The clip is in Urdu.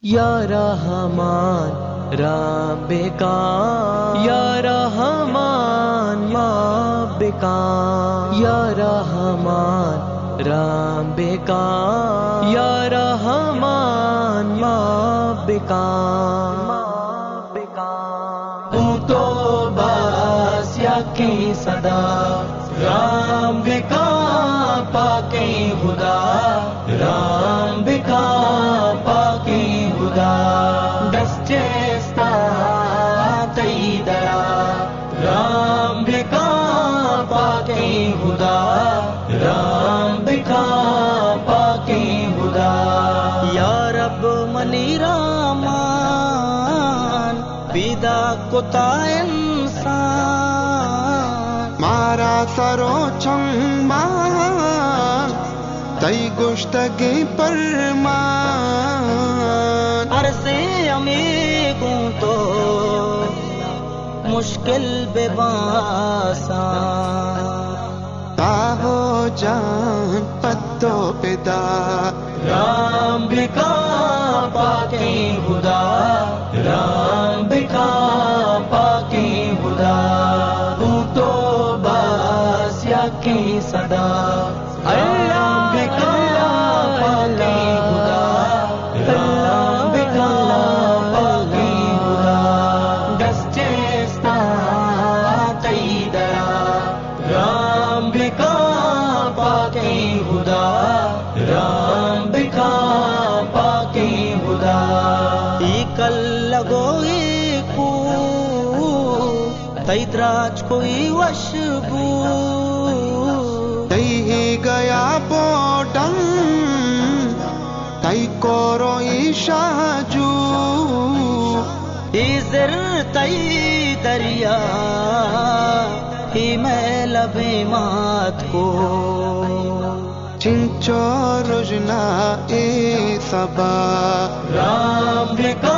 یا رحمان رب کا یا رحمان ماب کا یا رحمان رب کا یا رحمان ماب کا تو بس یا کی صدا رام بکا پاکی خدا رام بکا پاکی خدا دسچستا تیدرا رام بکا پاکی خدا رام بکا پاکی خدا یا رب منی رامان پیدا کتا انسان مارا سرو چنبان تئی گشتگی پرمان عرصے امیگوں تو مشکل بے باسان ہو جان پتو پدا رام بکا پاکی خدا رام بکا پاکی خدا تو بس یا کی صدا اللہ بکا پاکی خدا اللہ بکا پاکی خدا دسچستا تیدرا رام بکا پاکی خدا رام بکا پاکی خدا ایکل لگوئی کو تیدراج کوئی وشبو تئی گیا بوڈن تئی کورو شاجو ایزر تئی دریا ہی میں لبے مات کو چنچو رجنا اے سبا رام بکا